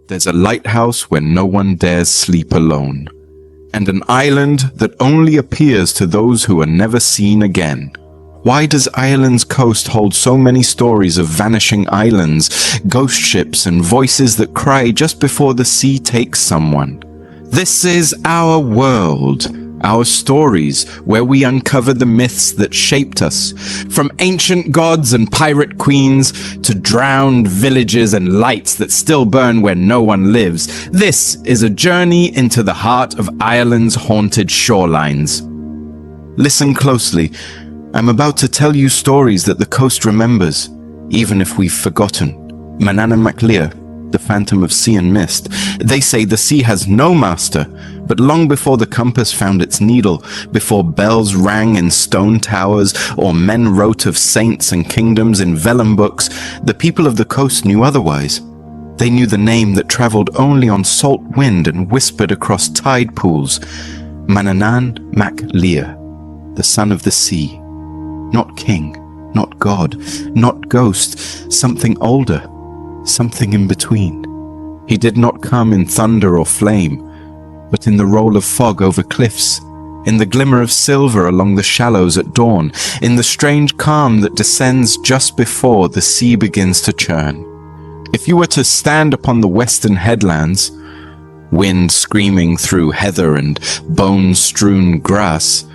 There's a lighthouse where no one dares sleep alone, and an island that only appears to those who are never seen again. Why does Ireland's coast hold so many stories of vanishing islands, ghost ships, and voices that cry just before the sea takes someone? This is our world, our stories, where we uncover the myths that shaped us, from ancient gods and pirate queens to drowned villages and lights that still burn where no one lives. This is a journey into the heart of Ireland's haunted shorelines. Listen closely. I'm about to tell you stories that the coast remembers, even if we've forgotten. Manannan, the phantom of sea and mist. They say the sea has no master, but long before the compass found its needle, before bells rang in stone towers, or men wrote of saints and kingdoms in vellum books, the people of the coast knew otherwise. They knew the name that traveled only on salt wind and whispered across tide pools. Manannán, the son of the sea. Not king, not god, not ghost, something older, something in between. He did not come in thunder or flame, but in the roll of fog over cliffs, in the glimmer of silver along the shallows at dawn, in the strange calm that descends just before the sea begins to churn. If you were to stand upon the western headlands, wind screaming through heather and bone-strewn grass,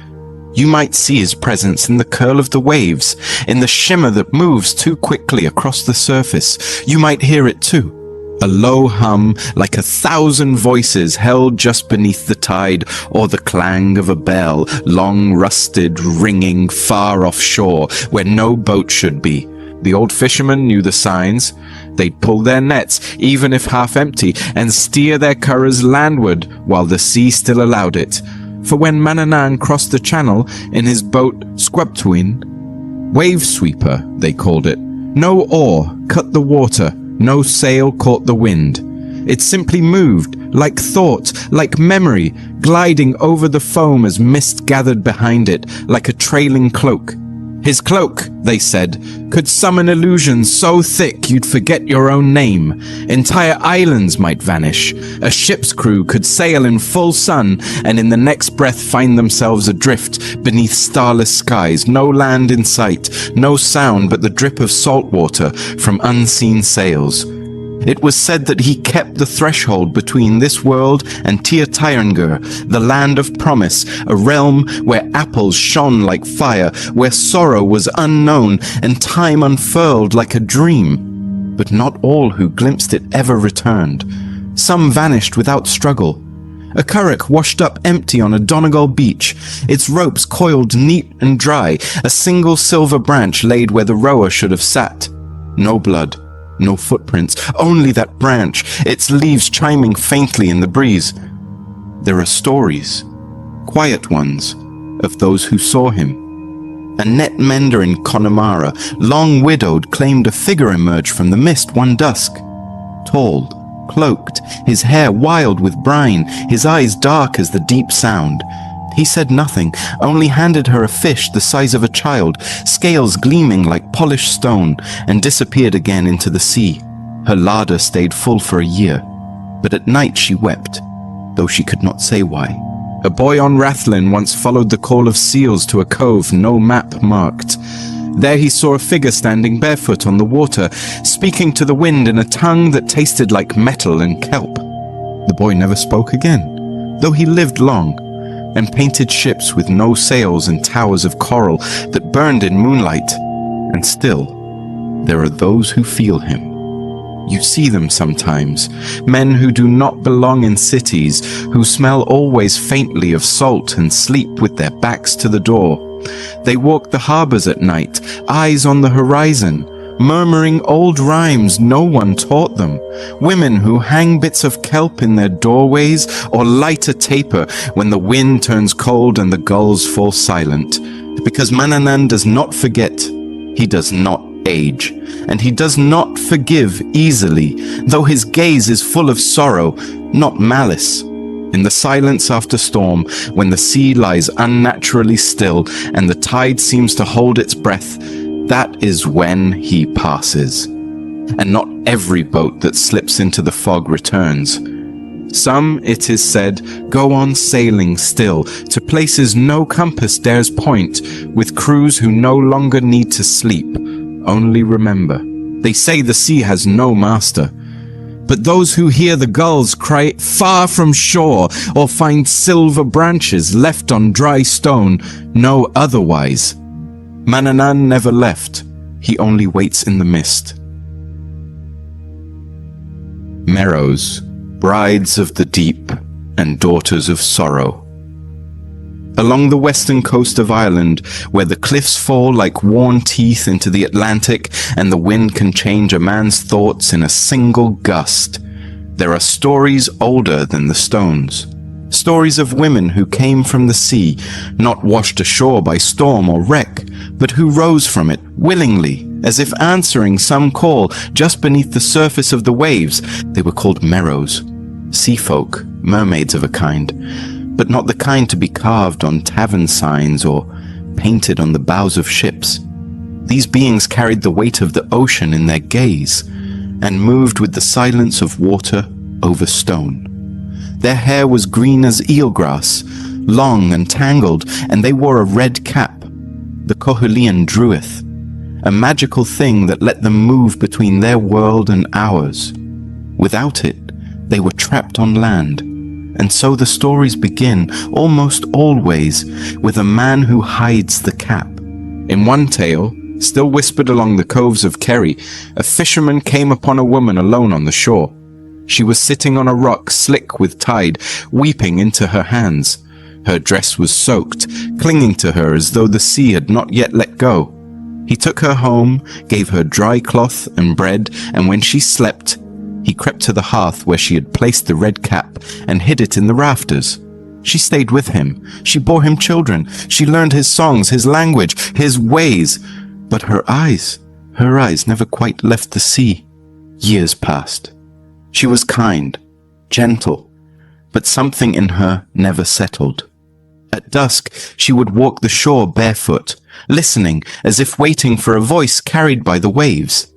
you might see his presence in the curl of the waves, in the shimmer that moves too quickly across the surface. You might hear it too, a low hum like 1,000 voices held just beneath the tide, or the clang of a bell, long rusted, ringing far offshore where no boat should be. The old fishermen knew the signs. They'd pull their nets, even if half empty, and steer their curraghs landward while the sea still allowed it. For when Manannán crossed the channel in his boat Squabtwin, wave sweeper, they called it, no oar cut the water, no sail caught the wind. It simply moved, like thought, like memory, gliding over the foam as mist gathered behind it, like a trailing cloak. His cloak, they said, could summon illusions so thick you'd forget your own name. Entire islands might vanish. A ship's crew could sail in full sun and in the next breath find themselves adrift beneath starless skies. No land in sight, no sound but the drip of salt water from unseen sails. It was said that he kept the threshold between this world and Tir Tairngr, the land of promise, a realm where apples shone like fire, where sorrow was unknown and time unfurled like a dream. But not all who glimpsed it ever returned. Some vanished without struggle. A curragh washed up empty on a Donegal beach, its ropes coiled neat and dry, a single silver branch laid where the rower should have sat. No blood. No footprints, only that branch, its leaves chiming faintly in the breeze. There are stories, quiet ones, of those who saw him. A net mender in Connemara, long widowed, claimed a figure emerge from the mist one dusk. Tall, cloaked, his hair wild with brine, his eyes dark as the deep sound. He said nothing, only handed her a fish the size of a child, scales gleaming like polished stone, and disappeared again into the sea. Her larder stayed full for a year, but at night she wept, though she could not say why. A boy on Rathlin once followed the call of seals to a cove no map marked. There he saw a figure standing barefoot on the water, speaking to the wind in a tongue that tasted like metal and kelp. The boy never spoke again, though he lived long, and painted ships with no sails and towers of coral that burned in moonlight. And still, there are those who feel him. You see them sometimes, men who do not belong in cities, who smell always faintly of salt and sleep with their backs to the door. They walk the harbors at night, eyes on the horizon, murmuring old rhymes no one taught them. Women who hang bits of kelp in their doorways or light a taper when the wind turns cold and the gulls fall silent. Because Manannan does not forget, he does not age, and he does not forgive easily, though his gaze is full of sorrow, not malice. In the silence after storm, when the sea lies unnaturally still and the tide seems to hold its breath, that is when he passes. And not Every boat that slips into the fog returns. Some, it is said, go on sailing still to places no compass dares point, with crews who no longer need to sleep, only remember. They say the sea has no master. But those who hear the gulls cry far from shore, or find silver branches left on dry stone, know otherwise. Manannan never left. He only waits in the mist. Merrows, brides of the deep and daughters of sorrow. Along the western coast of Ireland, where the cliffs fall like worn teeth into the Atlantic and the wind can change a man's thoughts in a single gust, there are stories older than the stones. Stories of women who came from the sea, not washed ashore by storm or wreck, but who rose from it willingly, as if answering some call just beneath the surface of the waves. They were called merrows, sea folk, mermaids of a kind, but not the kind to be carved on tavern signs or painted on the bows of ships. These beings carried the weight of the ocean in their gaze and moved with the silence of water over stone. Their hair was green as eelgrass, long and tangled, and they wore a red cap, the Cohulian Druith, a magical thing that let them move between their world and ours. Without it, they were trapped on land. And so the stories begin, almost always, with a man who hides the cap. In one tale, still whispered along the coves of Kerry, a fisherman came upon a woman alone on the shore. She was sitting on a rock slick with tide, weeping into her hands. Her dress was soaked, clinging to her as though the sea had not yet let go. He took her home, gave her dry cloth and bread, and when she slept, he crept to the hearth where she had placed the red cap and hid it in the rafters. She stayed with him. She bore him children. She learned his songs, his language, his ways. But her eyes never quite left the sea. Years passed. She was kind, gentle, but something in her never settled. At dusk, she would walk the shore barefoot, listening as if waiting for a voice carried by the waves.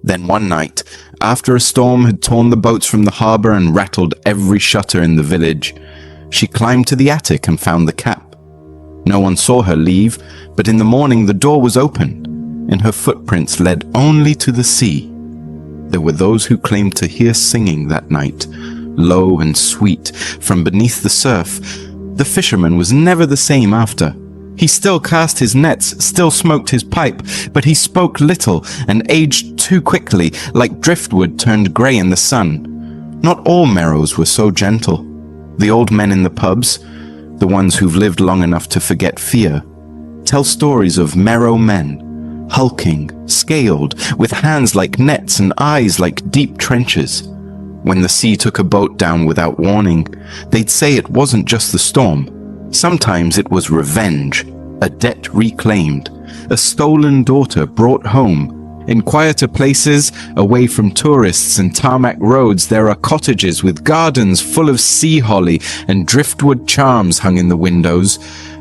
Then one night, after a storm had torn the boats from the harbor and rattled every shutter in the village, she climbed to the attic and found the cap. No one saw her leave, but in the morning the door was open, and her footprints led only to the sea. There were those who claimed to hear singing that night, low and sweet, from beneath the surf. The fisherman was never the same after. He still cast his nets, still smoked his pipe, but he spoke little and aged too quickly, like driftwood turned grey in the sun. Not all merrows were so gentle. The old men in the pubs, the ones who've lived long enough to forget fear, tell stories of merrow men, hulking, scaled, with hands like nets and eyes like deep trenches. When the sea took a boat down without warning, they'd say it wasn't just the storm. Sometimes it was revenge, a debt reclaimed, a stolen daughter brought home. In quieter places, away from tourists and tarmac roads, there are cottages with gardens full of sea holly and driftwood charms hung in the windows.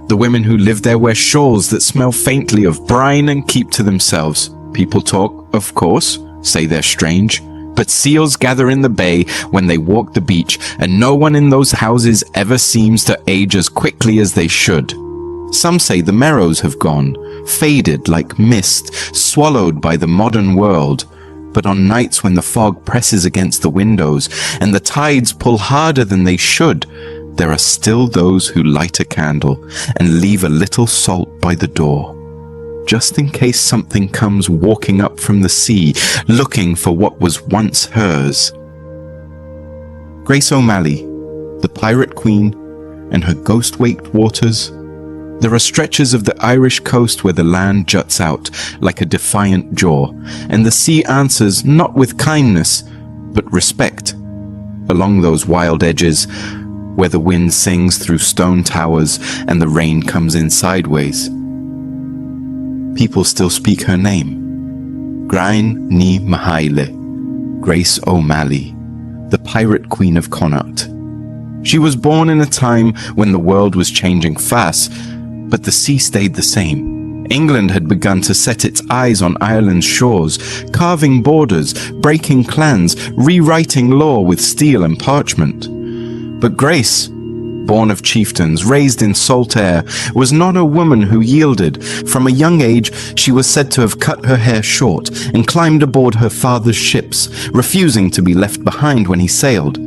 The women who live there wear shawls that smell faintly of brine and keep to themselves. People talk, of course, say they're strange. But seals gather in the bay when they walk the beach, and no one in those houses ever seems to age as quickly as they should. Some say the merrows have gone, faded like mist, swallowed by the modern world. But on nights when the fog presses against the windows and the tides pull harder than they should, there are still those who light a candle and leave a little salt by the door, just in case something comes walking up from the sea, looking for what was once hers. Grace O'Malley, the Pirate Queen, and her ghost-waked waters. There are stretches of the Irish coast where the land juts out like a defiant jaw, and the sea answers not with kindness, but respect. Along those wild edges, where the wind sings through stone towers and the rain comes in sideways, people still speak her name. Grain ni Mahaile, Grace O'Malley, the Pirate Queen of Connacht. She was born in a time when the world was changing fast, but the sea stayed the same, England had begun to set its eyes on Ireland's shores, carving borders, breaking clans, rewriting law with steel and parchment. But Grace, born of chieftains, raised in salt air, was not a woman who yielded. From a young age, she was said to have cut her hair short and climbed aboard her father's ships, refusing to be left behind when he sailed.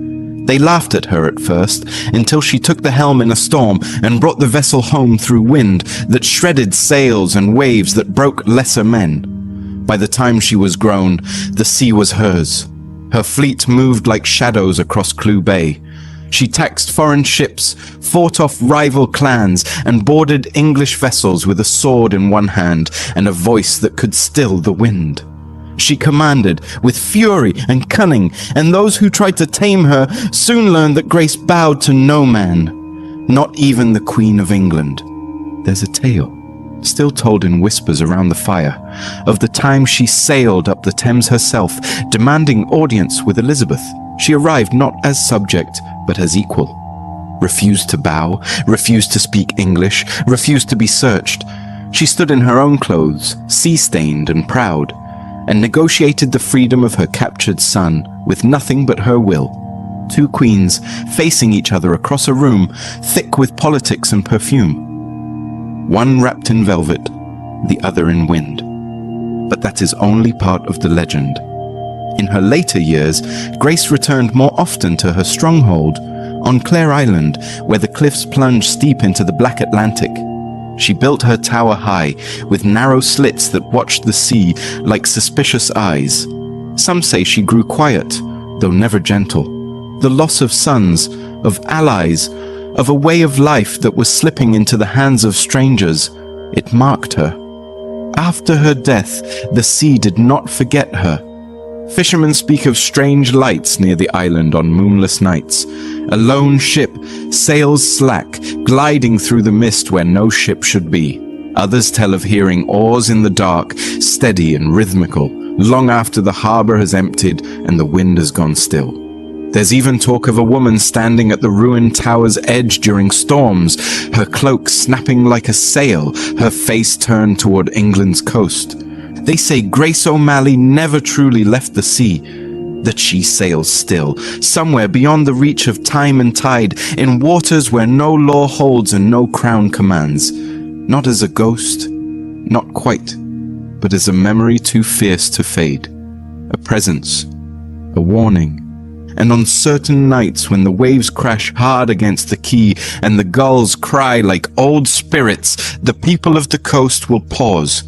They laughed at her at first, until she took the helm in a storm and brought the vessel home through wind that shredded sails and waves that broke lesser men. By the time she was grown, the sea was hers. Her fleet moved like shadows across Clew Bay. She taxed foreign ships, fought off rival clans, and boarded English vessels with a sword in one hand and a voice that could still the wind. She commanded with fury and cunning, and those who tried to tame her soon learned that Grace bowed to no man, not even the Queen of England. There's a tale, still told in whispers around the fire, of the time she sailed up the Thames herself, demanding audience with Elizabeth. She arrived not as subject, but as equal. Refused to bow, refused to speak English, refused to be searched. She stood in her own clothes, sea-stained and proud, and negotiated the freedom of her captured son with nothing but her will. Two queens facing each other across a room thick with politics and perfume. One wrapped in velvet, the other in wind. But that is only part of the legend. In her later years, Grace returned more often to her stronghold on Clare Island, where the cliffs plunge steep into the Black Atlantic. She built her tower high, with narrow slits that watched the sea like suspicious eyes. Some say she grew quiet, though never gentle. The loss of sons, of allies, of a way of life that was slipping into the hands of strangers, it marked her. After her death, the sea did not forget her. Fishermen speak of strange lights near the island on moonless nights. A lone ship sails slack, gliding through the mist where no ship should be. Others tell of hearing oars in the dark, steady and rhythmical, long after the harbor has emptied and the wind has gone still. There's even talk of a woman standing at the ruined tower's edge during storms, her cloak snapping like a sail, her face turned toward England's coast. They say Grace O'Malley never truly left the sea, that she sails still, somewhere beyond the reach of time and tide, in waters where no law holds and no crown commands. Not as a ghost, not quite, but as a memory too fierce to fade, a presence, a warning. And on certain nights when the waves crash hard against the quay and the gulls cry like old spirits, the people of the coast will pause,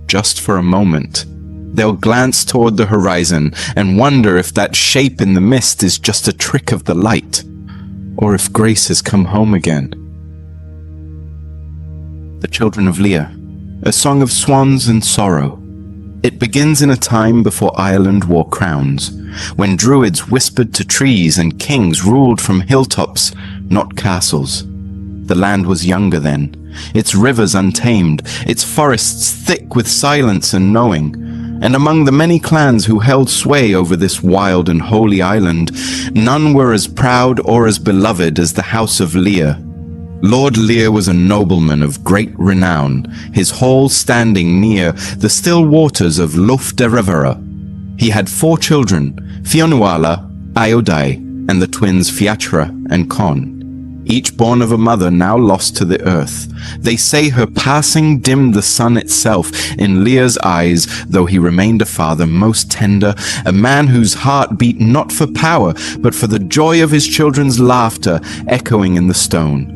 just for a moment. They'll glance toward the horizon and wonder if that shape in the mist is just a trick of the light, or if Grace has come home again. The Children of Lear, a song of swans and sorrow. It begins in a time before Ireland wore crowns, when druids whispered to trees and kings ruled from hilltops, not castles. The land was younger then, its rivers untamed, its forests thick with silence and knowing. And among the many clans who held sway over this wild and holy island, none were as proud or as beloved as the House of Lear. Lord Lear was a nobleman of great renown, his hall standing near the still waters of Lough de Rivera. He had 4 children, Fionnuala, Iodai, and the twins Fiachra and Con, each born of a mother now lost to the earth. They say her passing dimmed the sun itself in Lear's eyes, though he remained a father most tender, a man whose heart beat not for power, but for the joy of his children's laughter echoing in the stone.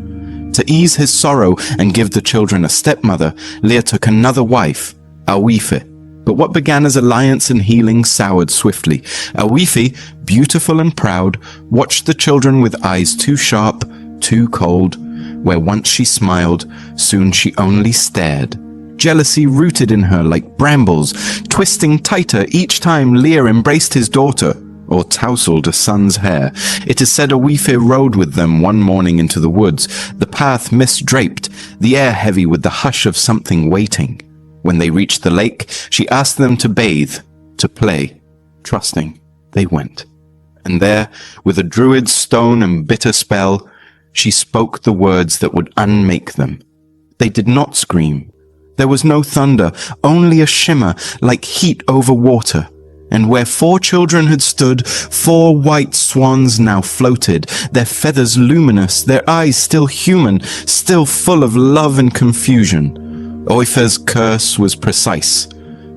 To ease his sorrow and give the children a stepmother, Lear took another wife, Awife. But what began as alliance and healing soured swiftly. Awife, beautiful and proud, watched the children with eyes too sharp, too cold. Where once she smiled, soon she only stared. Jealousy rooted in her like brambles, twisting tighter each time Lear embraced his daughter, or tousled a son's hair. It is said Awife rode with them one morning into the woods, the path mist-draped, the air heavy with the hush of something waiting. When they reached the lake, she asked them to bathe, to play. Trusting, they went. And there, with a druid's stone and bitter spell, she spoke the words that would unmake them. They did not scream. There was no thunder, only a shimmer like heat over water. And where 4 children had stood, 4 white swans now floated, their feathers luminous, their eyes still human, still full of love and confusion. Oifer's curse was precise.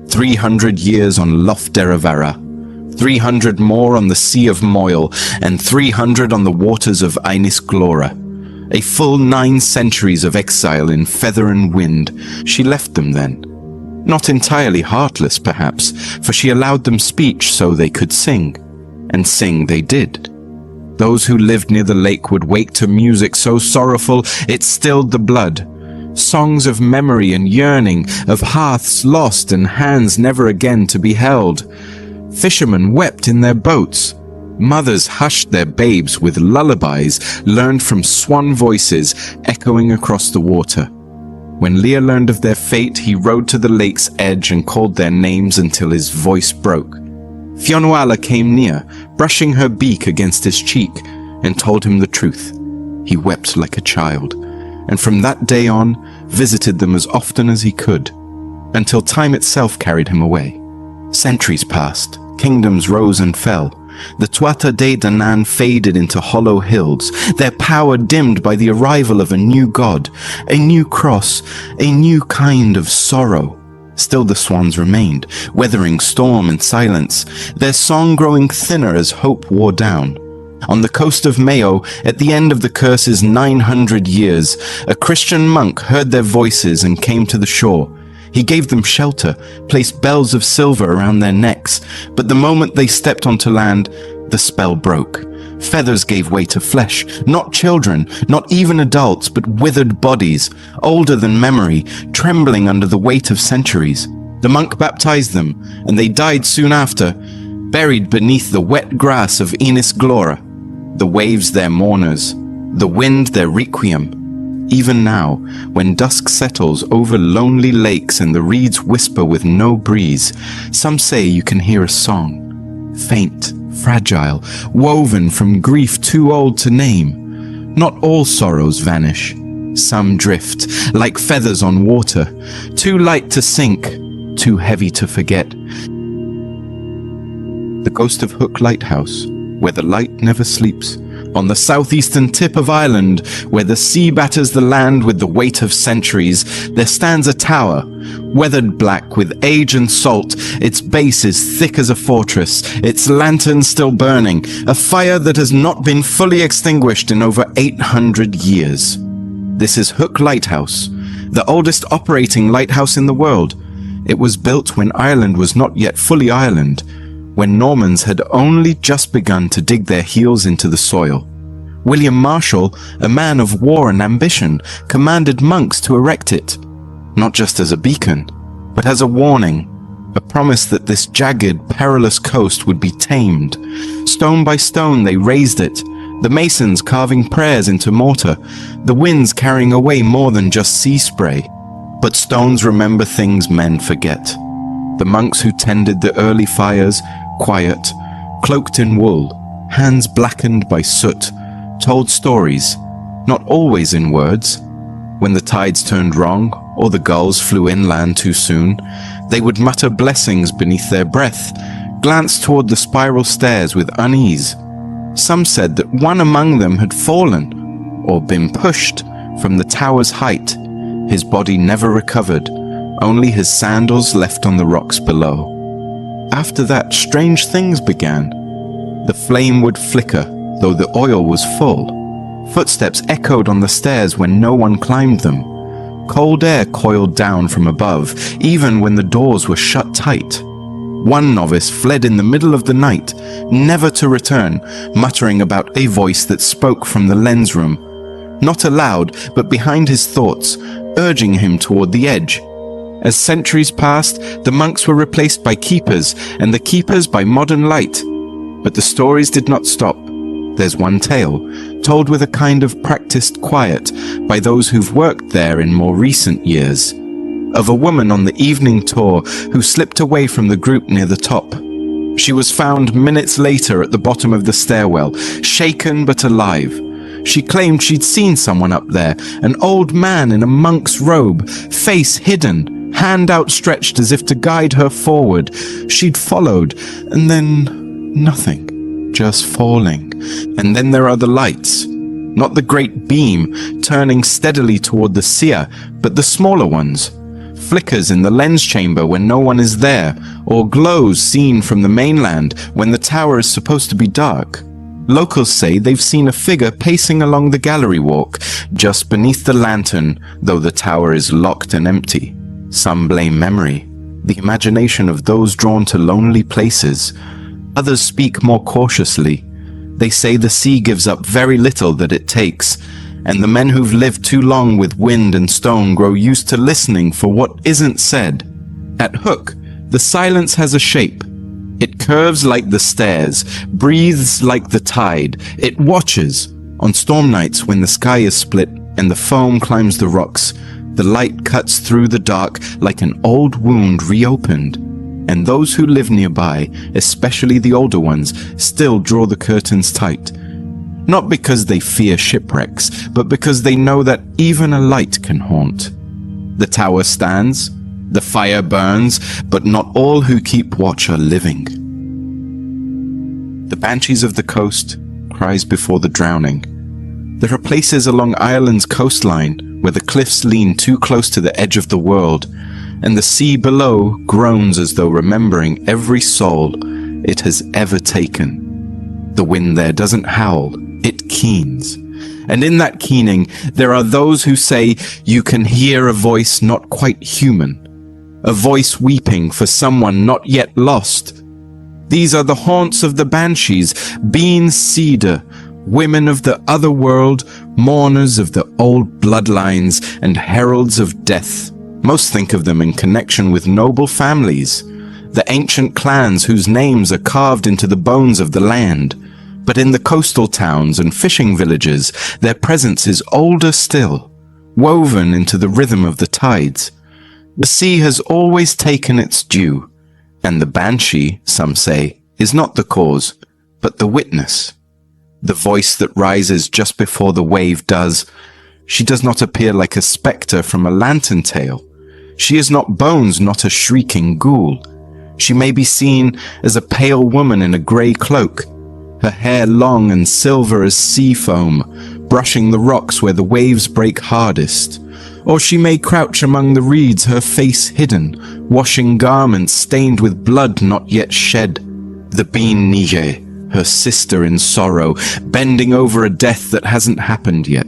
300 years on Lough Derravara, 300 more on the Sea of Moyle, and 300 on the waters of Inis Glora. A full 9 centuries of exile in feather and wind. She left them then. Not entirely heartless, perhaps, for she allowed them speech so they could sing. And sing they did. Those who lived near the lake would wake to music so sorrowful it stilled the blood. Songs of memory and yearning, of hearths lost and hands never again to be held. Fishermen wept in their boats. Mothers hushed their babes with lullabies learned from swan voices echoing across the water. When Lear learned of their fate, he rode to the lake's edge and called their names until his voice broke. Fionnuala came near, brushing her beak against his cheek, and told him the truth. He wept like a child, and from that day on visited them as often as he could, until time itself carried him away. Centuries passed, kingdoms rose and fell. The Tuatha De Danann faded into hollow hills, their power dimmed by the arrival of a new god, a new cross, a new kind of sorrow. Still the swans remained, weathering storm and silence, their song growing thinner as hope wore down. On the coast of Mayo, at the end of the curse's 900 years, a Christian monk heard their voices and came to the shore. He gave them shelter, placed bells of silver around their necks, but the moment they stepped onto land, the spell broke. Feathers gave way to flesh, not children, not even adults, but withered bodies, older than memory, trembling under the weight of centuries. The monk baptized them, and they died soon after, buried beneath the wet grass of Inis Glora, the waves their mourners, the wind their requiem. Even now, when dusk settles over lonely lakes and the reeds whisper with no breeze, some say you can hear a song, faint, fragile, woven from grief too old to name. Not all sorrows vanish. Some drift, like feathers on water, too light to sink, too heavy to forget. The ghost of Hook Lighthouse, where the light never sleeps. On the southeastern tip of Ireland, where the sea batters the land with the weight of centuries, there stands a tower, weathered black with age and salt, its base is thick as a fortress, its lantern still burning, a fire that has not been fully extinguished in over 800 years. This is Hook Lighthouse, the oldest operating lighthouse in the world. It was built when Ireland was not yet fully Ireland, when Normans had only just begun to dig their heels into the soil. William Marshall, a man of war and ambition, commanded monks to erect it, not just as a beacon, but as a warning, a promise that this jagged, perilous coast would be tamed. Stone by stone they raised it, the masons carving prayers into mortar, the winds carrying away more than just sea spray. But stones remember things men forget. The monks who tended the early fires, quiet, cloaked in wool, hands blackened by soot, told stories, not always in words. When the tides turned wrong, or the gulls flew inland too soon, they would mutter blessings beneath their breath, glance toward the spiral stairs with unease. Some said that one among them had fallen, or been pushed, from the tower's height. His body never recovered, only his sandals left on the rocks below. After that, strange things began. The flame would flicker, though the oil was full. Footsteps echoed on the stairs when no one climbed them. Cold air coiled down from above, even when the doors were shut tight. One novice fled in the middle of the night, never to return, muttering about a voice that spoke from the lens room. Not aloud, but behind his thoughts, urging him toward the edge. As centuries passed, the monks were replaced by keepers, and the keepers by modern light. But the stories did not stop. There's one tale, told with a kind of practiced quiet by those who've worked there in more recent years, of a woman on the evening tour who slipped away from the group near the top. She was found minutes later at the bottom of the stairwell, shaken but alive. She claimed she'd seen someone up there, an old man in a monk's robe, face hidden. hand outstretched as if to guide her forward. She'd followed, and then nothing, just falling. And then there are the lights. Not the great beam turning steadily toward the seer, but the smaller ones. Flickers in the lens chamber when no one is there, or glows seen from the mainland when the tower is supposed to be dark. Locals say they've seen a figure pacing along the gallery walk, just beneath the lantern, though the tower is locked and empty. Some blame memory, the imagination of those drawn to lonely places. Others speak more cautiously. They say the sea gives up very little that it takes, and the men who've lived too long with wind and stone grow used to listening for what isn't said. At Hook, the silence has a shape. It curves like the stairs, breathes like the tide. It watches. On storm nights when the sky is split and the foam climbs the rocks, the light cuts through the dark like an old wound reopened. And those who live nearby, especially the older ones, still draw the curtains tight. Not because they fear shipwrecks, but because they know that even a light can haunt. The tower stands, the fire burns, but not all who keep watch are living. The banshees of the coast cries before the drowning. There are places along Ireland's coastline where the cliffs lean too close to the edge of the world, and the sea below groans as though remembering every soul it has ever taken. The wind there doesn't howl, it keens. And in that keening, there are those who say you can hear a voice not quite human, a voice weeping for someone not yet lost. These are the haunts of the banshees, bean cedar, women of the otherworld, mourners of the old bloodlines, and heralds of death. Most think of them in connection with noble families, the ancient clans whose names are carved into the bones of the land. But in the coastal towns and fishing villages, their presence is older still, woven into the rhythm of the tides. The sea has always taken its due, and the banshee, some say, is not the cause, but the witness. The voice that rises just before the wave does. She does not appear like a spectre from a lantern tale. She is not bones, not a shrieking ghoul. She may be seen as a pale woman in a grey cloak, her hair long and silver as sea foam, brushing the rocks where the waves break hardest. Or she may crouch among the reeds, her face hidden, washing garments stained with blood not yet shed. The bean Nije, her sister in sorrow, bending over a death that hasn't happened yet.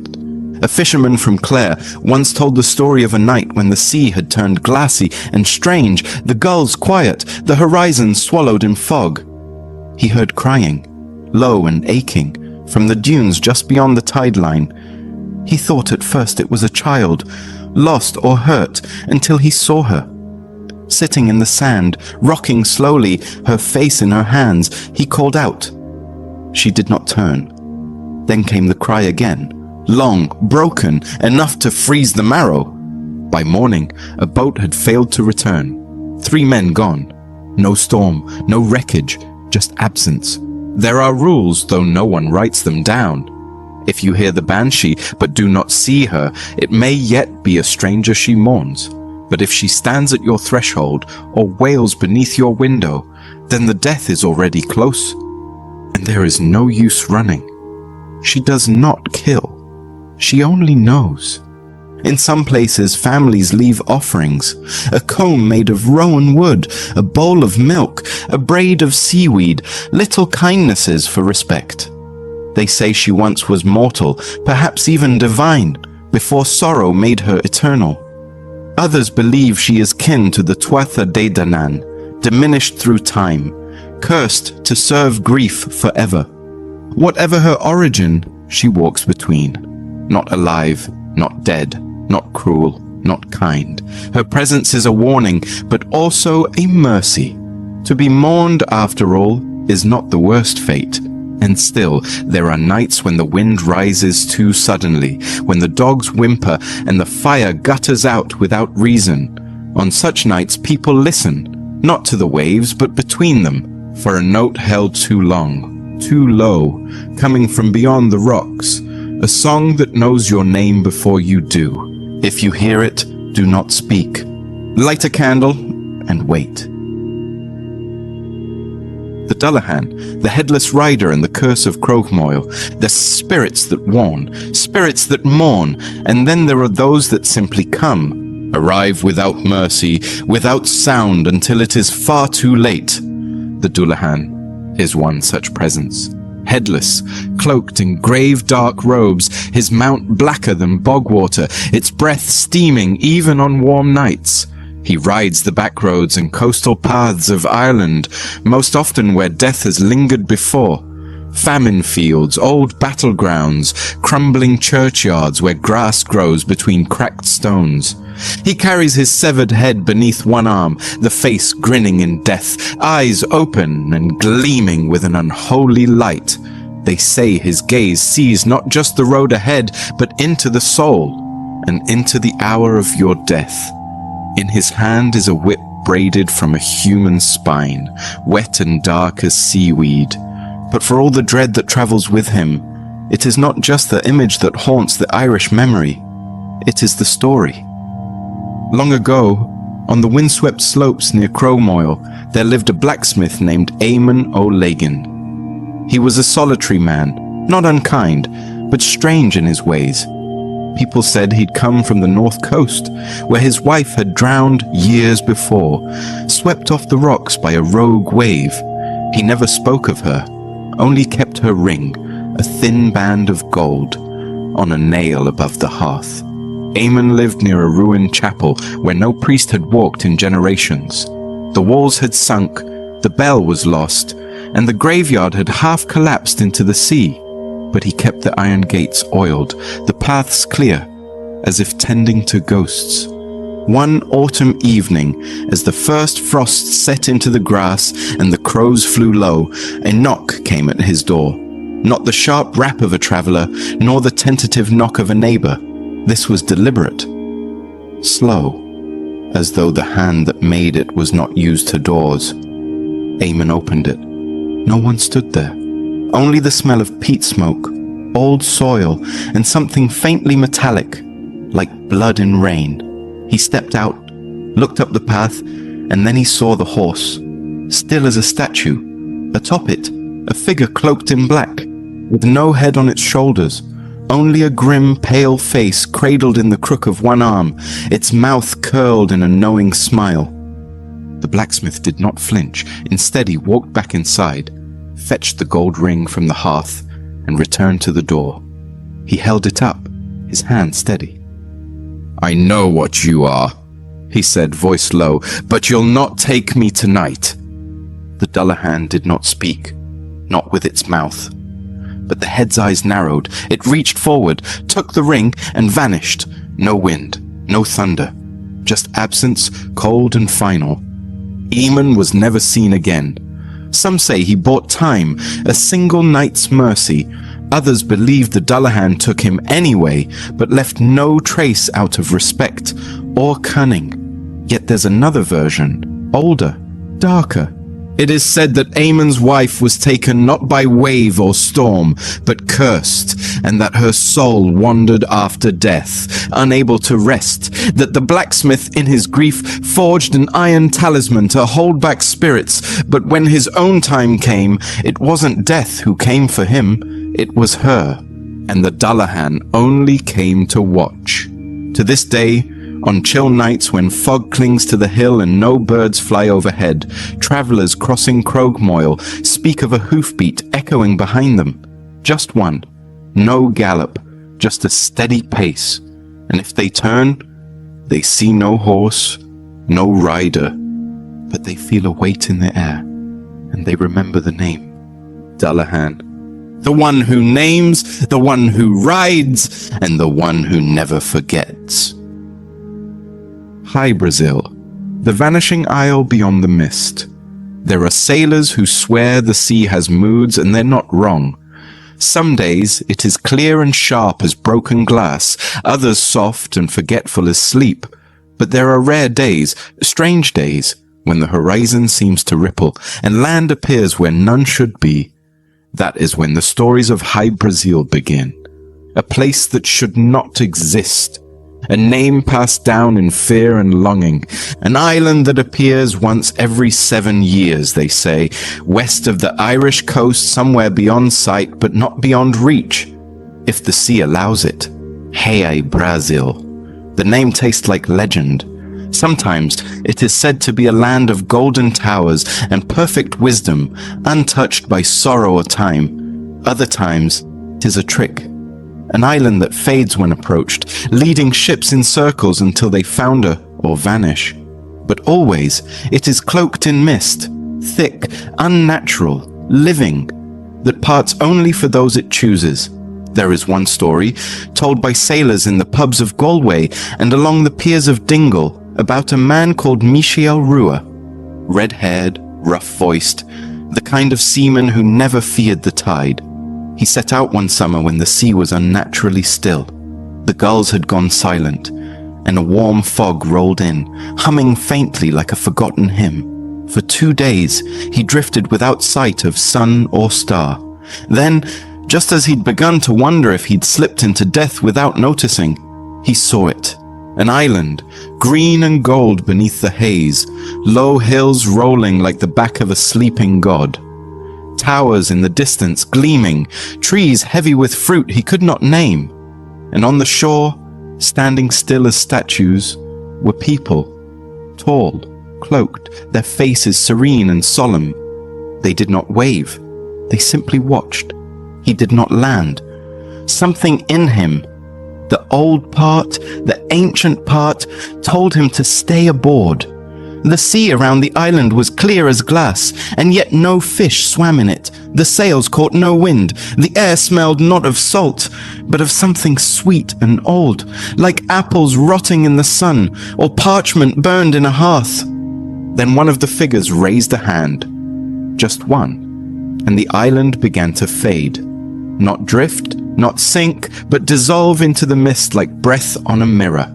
A fisherman from Clare once told the story of a night when the sea had turned glassy and strange, the gulls quiet, the horizon swallowed in fog. He heard crying, low and aching, from the dunes just beyond the tide line. He thought at first it was a child, lost or hurt, until he saw her. Sitting in the sand, rocking slowly, her face in her hands, he called out. She did not turn. Then came the cry again, long, broken, enough to freeze the marrow. By morning, a boat had failed to return. 3 men gone. No storm, no wreckage, just absence. There are rules, though no one writes them down. If you hear the banshee, but do not see her, it may yet be a stranger she mourns. But if she stands at your threshold, or wails beneath your window, then the death is already close, and there is no use running. She does not kill. She only knows. In some places, families leave offerings, a comb made of rowan wood, a bowl of milk, a braid of seaweed, little kindnesses for respect. They say she once was mortal, perhaps even divine, before sorrow made her eternal. Others believe she is kin to the Tuatha De Danann, diminished through time, cursed to serve grief forever. Whatever her origin, she walks between. Not alive, not dead, not cruel, not kind. Her presence is a warning, but also a mercy. To be mourned, after all, is not the worst fate. And still, there are nights when the wind rises too suddenly, when the dogs whimper and the fire gutters out without reason. On such nights, people listen, not to the waves, but between them, for a note held too long, too low, coming from beyond the rocks. A song that knows your name before you do. If you hear it, do not speak. light a candle, and wait. The Dullahan, the headless rider and the curse of Croagmoil, the spirits that warn, spirits that mourn, and then there are those that simply come, arrive without mercy, without sound until it is far too late. The Dullahan is one such presence. Headless, cloaked in grave dark robes, his mount blacker than bog water, its breath steaming even on warm nights. He rides the back roads and coastal paths of Ireland, most often where death has lingered before. Famine fields, old battlegrounds, crumbling churchyards where grass grows between cracked stones. He carries his severed head beneath one arm, the face grinning in death, eyes open and gleaming with an unholy light. They say his gaze sees not just the road ahead, but into the soul, and into the hour of your death. In his hand is a whip braided from a human spine, wet and dark as seaweed. But for all the dread that travels with him, it is not just the image that haunts the Irish memory, it is the story. Long ago, on the windswept slopes near Croagmoil, there lived a blacksmith named Eamon O'Lagan. He was a solitary man, not unkind, but strange in his ways. People said he'd come from the north coast, where his wife had drowned years before, swept off the rocks by a rogue wave. He never spoke of her, only kept her ring, a thin band of gold, on a nail above the hearth. Eamon lived near a ruined chapel where no priest had walked in generations. The walls had sunk, the bell was lost, and the graveyard had half collapsed into the sea. But he kept the iron gates oiled, the paths clear, as if tending to ghosts. One autumn evening, as the first frost set into the grass and the crows flew low, a knock came at his door. Not the sharp rap of a traveller, nor the tentative knock of a neighbour. This was deliberate, slow, as though the hand that made it was not used to doors. Eamon opened it. No one stood there. Only the smell of peat smoke, old soil, and something faintly metallic, like blood in rain. He stepped out, looked up the path, and then he saw the horse, still as a statue. Atop it, a figure cloaked in black, with no head on its shoulders, only a grim, pale face cradled in the crook of one arm, its mouth curled in a knowing smile. The blacksmith did not flinch. Instead, he walked back inside, fetched the gold ring from the hearth, and returned to the door. He held it up, his hand steady. "I know what you are," he said, voice low, "but you'll not take me tonight." The Dullahan did not speak, not with its mouth. But the head's eyes narrowed. It reached forward, took the ring, and vanished. No wind, no thunder, just absence, cold and final. Eamon was never seen again. Some say he bought time, a single night's mercy. Others believe the Dullahan took him anyway, but left no trace out of respect or cunning. Yet there's another version, older, darker. It is said that Eamon's wife was taken not by wave or storm, but cursed, and that her soul wandered after death, unable to rest, that the blacksmith in his grief forged an iron talisman to hold back spirits, but when his own time came, it wasn't death who came for him, it was her, and the Dullahan only came to watch. To this day, on chill nights when fog clings to the hill and no birds fly overhead, travellers crossing Croagmoil speak of a hoofbeat echoing behind them. Just one. No gallop, just a steady pace. And if they turn, they see no horse, no rider, but they feel a weight in the air, and they remember the name. Dullahan. The one who names, the one who rides, and the one who never forgets. Hi Brazil, the vanishing isle beyond the mist. There are sailors who swear the sea has moods, and they're not wrong. Some days it is clear and sharp as broken glass, others soft and forgetful as sleep. But there are rare days, strange days, when the horizon seems to ripple, and land appears where none should be. That is when the stories of High Brazil begin, a place that should not exist, a name passed down in fear and longing, an island that appears once every 7 years, they say, west of the Irish coast, somewhere beyond sight but not beyond reach, if the sea allows it. Hey, Brazil. The name tastes like legend. Sometimes it is said to be a land of golden towers and perfect wisdom, untouched by sorrow or time. Other times, it is a trick. An island that fades when approached, leading ships in circles until they founder or vanish. But always, it is cloaked in mist, thick, unnatural, living, that parts only for those it chooses. There is one story, told by sailors in the pubs of Galway and along the piers of Donegal, about a man called Michael Rua, red-haired, rough-voiced, the kind of seaman who never feared the tide. He set out one summer when the sea was unnaturally still. The gulls had gone silent, and a warm fog rolled in, humming faintly like a forgotten hymn. For 2 days, he drifted without sight of sun or star. Then, just as he'd begun to wonder if he'd slipped into death without noticing, he saw it. An island, green and gold beneath the haze, low hills rolling like the back of a sleeping god. Towers in the distance gleaming, trees heavy with fruit he could not name. And on the shore, standing still as statues, were people, tall, cloaked, their faces serene and solemn. They did not wave, they simply watched. He did not land. Something in him, the old part, the ancient part, told him to stay aboard. The sea around the island was clear as glass, and yet no fish swam in it. The sails caught no wind. The air smelled not of salt, but of something sweet and old, like apples rotting in the sun, or parchment burned in a hearth. Then one of the figures raised a hand, just one, and the island began to fade. Not drift, not sink, but dissolve into the mist like breath on a mirror.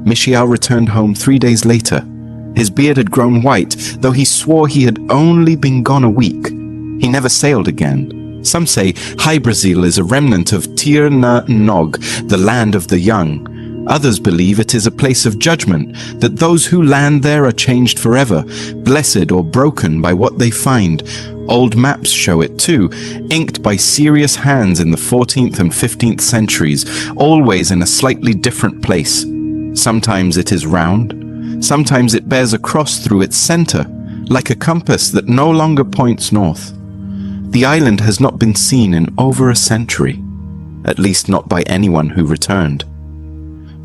Michael returned home 3 days later. His beard had grown white, though he swore he had only been gone a week. He never sailed again. Some say Hy-Brasil is a remnant of Tir na Nog, the land of the young. Others believe it is a place of judgment, that those who land there are changed forever, blessed or broken by what they find. Old maps show it too, inked by serious hands in the 14th and 15th centuries, always in a slightly different place. Sometimes it is round, sometimes it bears a cross through its center, like a compass that no longer points north. The island has not been seen in over a century, at least not by anyone who returned.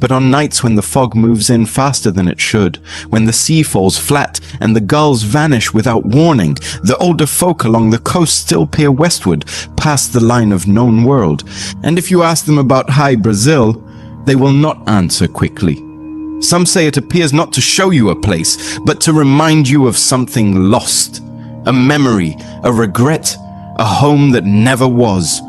But on nights when the fog moves in faster than it should, when the sea falls flat and the gulls vanish without warning, the older folk along the coast still peer westward, past the line of known world. And if you ask them about Hy-Brasil, they will not answer quickly. Some say it appears not to show you a place, but to remind you of something lost, a memory, a regret, a home that never was.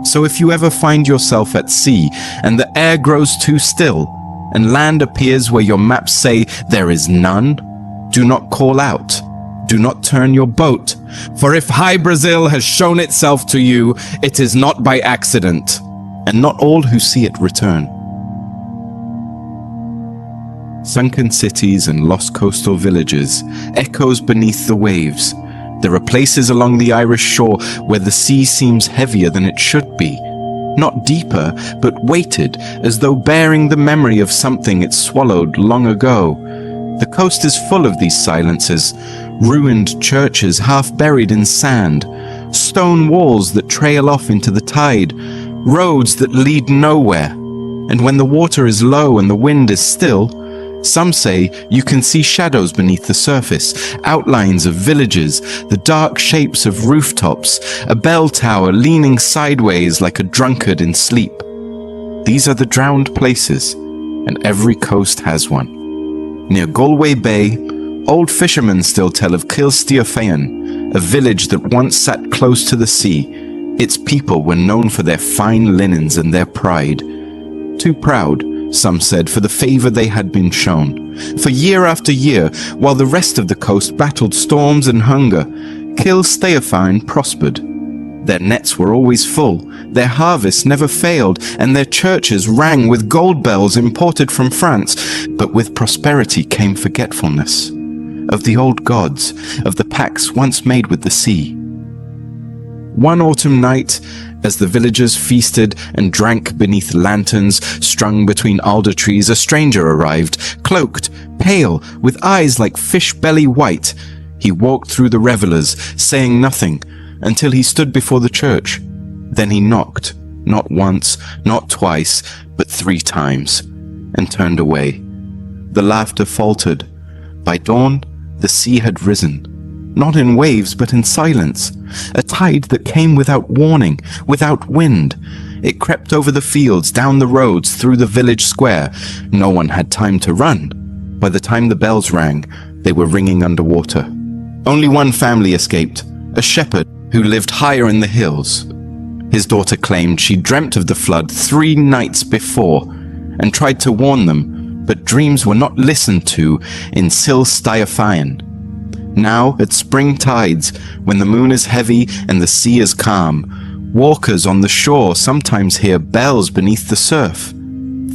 So if you ever find yourself at sea and the air grows too still and land appears where your maps say there is none, do not call out, do not turn your boat, for if Hy-Brasil has shown itself to you, it is not by accident, and not all who see it return. Sunken cities and lost coastal villages, echoes beneath the waves. There are places along the Irish shore where the sea seems heavier than it should be. Not deeper, but weighted, as though bearing the memory of something it swallowed long ago. The coast is full of these silences, ruined churches half buried in sand, stone walls that trail off into the tide, roads that lead nowhere. And when the water is low and the wind is still, some say you can see shadows beneath the surface, outlines of villages, the dark shapes of rooftops, a bell tower leaning sideways like a drunkard in sleep. These are the drowned places, and every coast has one. Near Galway Bay, old fishermen still tell of Kilsteofean, a village that once sat close to the sea. Its people were known for their fine linens and their pride. Too proud, some said, for the favor they had been shown. For year after year, while the rest of the coast battled storms and hunger, Kilsteofean prospered. Their nets were always full, their harvests never failed, and their churches rang with gold bells imported from France. But with prosperity came forgetfulness of the old gods, of the pacts once made with the sea. One autumn night, as the villagers feasted and drank beneath lanterns strung between alder trees, a stranger arrived, cloaked, pale, with eyes like fish belly white. He walked through the revelers, saying nothing, until he stood before the church. Then he knocked, not once, not twice, but 3 times, and turned away. The laughter faltered. By dawn, the sea had risen, not in waves, but in silence, a tide that came without warning, without wind. It crept over the fields, down the roads, through the village square. No one had time to run. By the time the bells rang, they were ringing underwater. Only one family escaped, a shepherd who lived higher in the hills. His daughter claimed she dreamt of the flood 3 nights before and tried to warn them, but dreams were not listened to in Silstaiafan. Now, at spring tides, when the moon is heavy and the sea is calm, walkers on the shore sometimes hear bells beneath the surf.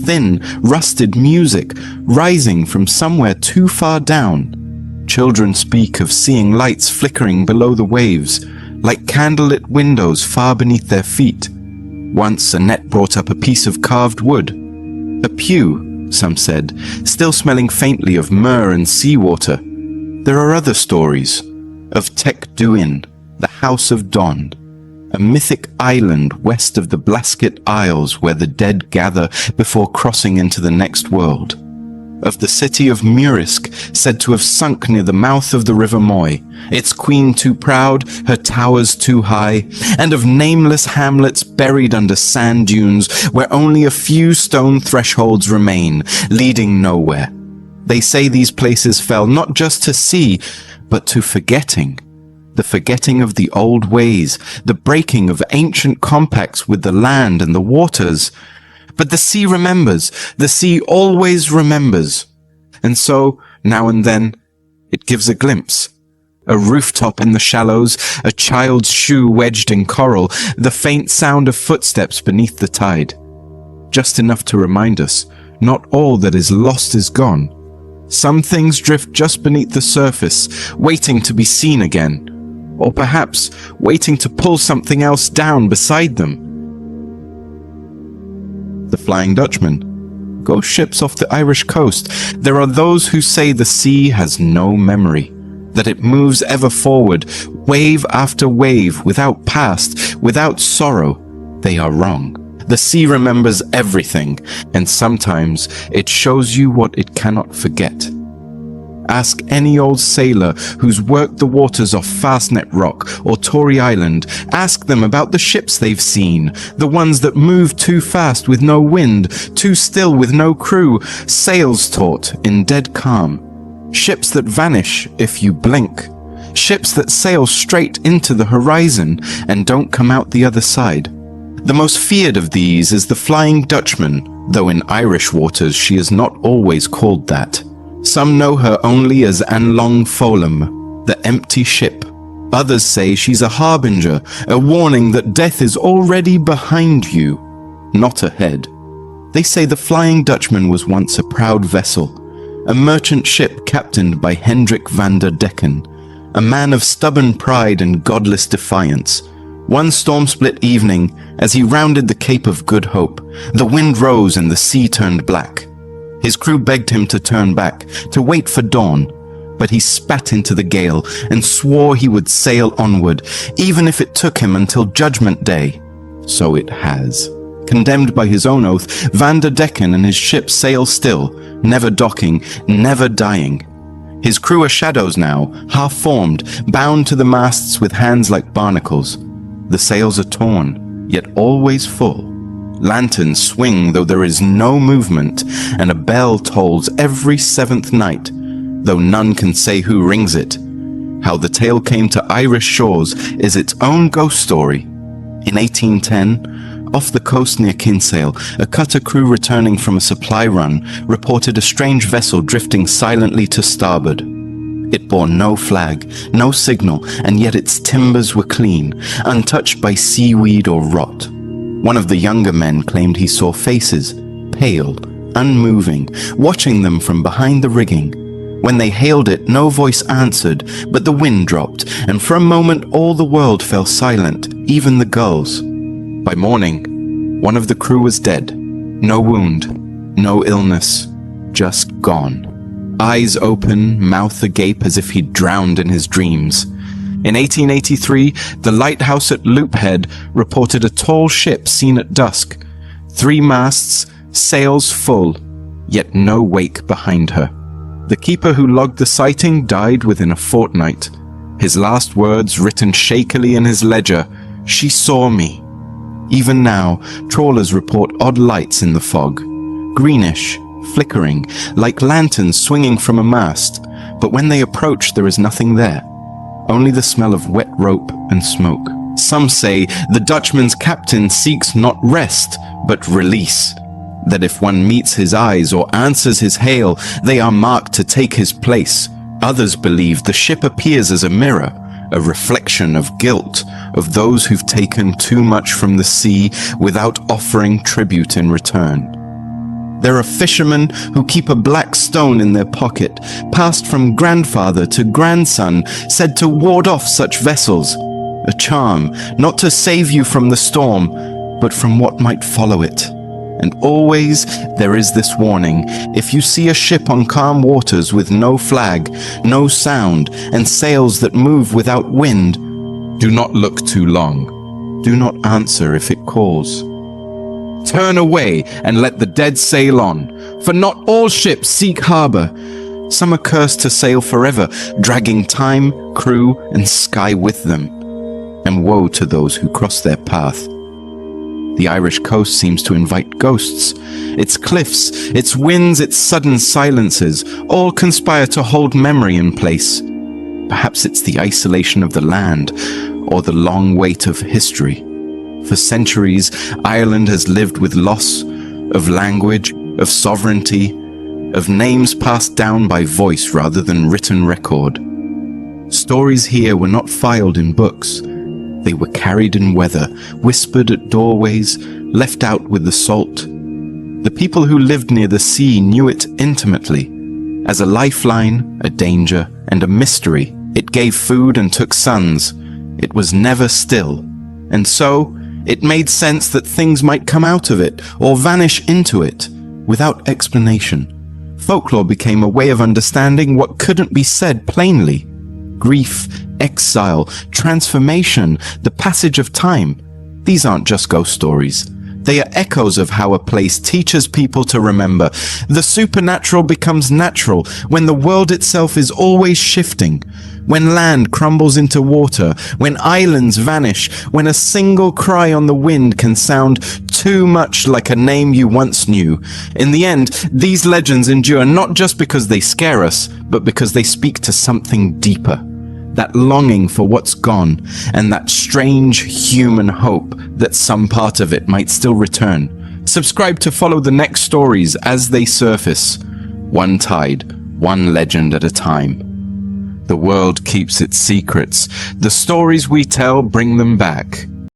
Thin, rusted music rising from somewhere too far down. Children speak of seeing lights flickering below the waves, like candlelit windows far beneath their feet. Once a net brought up a piece of carved wood. A pew, some said, still smelling faintly of myrrh and seawater. There are other stories of Tek Duin, the House of Don, a mythic island west of the Blasket Isles where the dead gather before crossing into the next world. Of the city of Murisk, said to have sunk near the mouth of the River Moy, its queen too proud, her towers too high, and of nameless hamlets buried under sand dunes where only a few stone thresholds remain, leading nowhere. They say these places fell not just to sea, but to forgetting. The forgetting of the old ways, the breaking of ancient compacts with the land and the waters. But the sea remembers. The sea always remembers. And so, now and then, it gives a glimpse. A rooftop in the shallows, a child's shoe wedged in coral, the faint sound of footsteps beneath the tide. Just enough to remind us, not all that is lost is gone. Some things drift just beneath the surface, waiting to be seen again, or perhaps waiting to pull something else down beside them. The Flying Dutchman. Ghost ships off the Irish coast. There are those who say the sea has no memory, that it moves ever forward, wave after wave, without past, without sorrow. They are wrong. The sea remembers everything, and sometimes it shows you what it cannot forget. Ask any old sailor who's worked the waters off Fastnet Rock or Tory Island. Ask them about the ships they've seen, the ones that move too fast with no wind, too still with no crew, sails taut in dead calm. Ships that vanish if you blink. Ships that sail straight into the horizon and don't come out the other side. The most feared of these is the Flying Dutchman, though in Irish waters she is not always called that. Some know her only as Anlong Folum, the empty ship. Others say she's a harbinger, a warning that death is already behind you, not ahead. They say the Flying Dutchman was once a proud vessel, a merchant ship captained by Hendrik van der Decken, a man of stubborn pride and godless defiance. One storm-split evening, as he rounded the Cape of Good Hope, the wind rose and the sea turned black. His crew begged him to turn back, to wait for dawn, but he spat into the gale and swore he would sail onward, even if it took him until Judgment Day. So it has. Condemned by his own oath, Van der Decken and his ship sail still, never docking, never dying. His crew are shadows now, half-formed, bound to the masts with hands like barnacles. The sails are torn, yet always full. Lanterns swing though there is no movement, and a bell tolls every 7th night, though none can say who rings it. How the tale came to Irish shores is its own ghost story. In 1810, off the coast near Kinsale, a cutter crew returning from a supply run reported a strange vessel drifting silently to starboard. It bore no flag, no signal, and yet its timbers were clean, untouched by seaweed or rot. One of the younger men claimed he saw faces, pale, unmoving, watching them from behind the rigging. When they hailed it, no voice answered, but the wind dropped, and for a moment all the world fell silent, even the gulls. By morning, one of the crew was dead. No wound, no illness, just gone. Eyes open, mouth agape as if he'd drowned in his dreams. In 1883, the lighthouse at Loophead reported a tall ship seen at dusk. 3 masts, sails full, yet no wake behind her. The keeper who logged the sighting died within a fortnight. His last words written shakily in his ledger, "She saw me." Even now, trawlers report odd lights in the fog. Greenish, flickering, like lanterns swinging from a mast. But when they approach, there is nothing there. Only the smell of wet rope and smoke. Some say the Dutchman's captain seeks not rest, but release. That if one meets his eyes or answers his hail, they are marked to take his place. Others believe the ship appears as a mirror, a reflection of guilt, of those who've taken too much from the sea without offering tribute in return. There are fishermen who keep a black stone in their pocket, passed from grandfather to grandson, said to ward off such vessels. A charm, not to save you from the storm, but from what might follow it. And always there is this warning: if you see a ship on calm waters with no flag, no sound, and sails that move without wind, do not look too long. Do not answer if it calls. Turn away and let the dead sail on, for not all ships seek harbor. Some are cursed to sail forever, dragging time, crew, and sky with them. And woe to those who cross their path. The Irish coast seems to invite ghosts. Its cliffs, its winds, its sudden silences, all conspire to hold memory in place. Perhaps it's the isolation of the land, or the long wait of history. For centuries, Ireland has lived with loss of language, of sovereignty, of names passed down by voice rather than written record. Stories here were not filed in books. They were carried in weather, whispered at doorways, left out with the salt. The people who lived near the sea knew it intimately. As a lifeline, a danger, and a mystery, it gave food and took suns. It was never still. And so, it made sense that things might come out of it, or vanish into it, without explanation. Folklore became a way of understanding what couldn't be said plainly. Grief, exile, transformation, the passage of time. These aren't just ghost stories. They are echoes of how a place teaches people to remember. The supernatural becomes natural when the world itself is always shifting. When land crumbles into water, when islands vanish, when a single cry on the wind can sound too much like a name you once knew. In the end, these legends endure not just because they scare us, but because they speak to something deeper. That longing for what's gone, and that strange human hope that some part of it might still return. Subscribe to follow the next stories as they surface, one tide, one legend at a time. The world keeps its secrets. The stories we tell bring them back.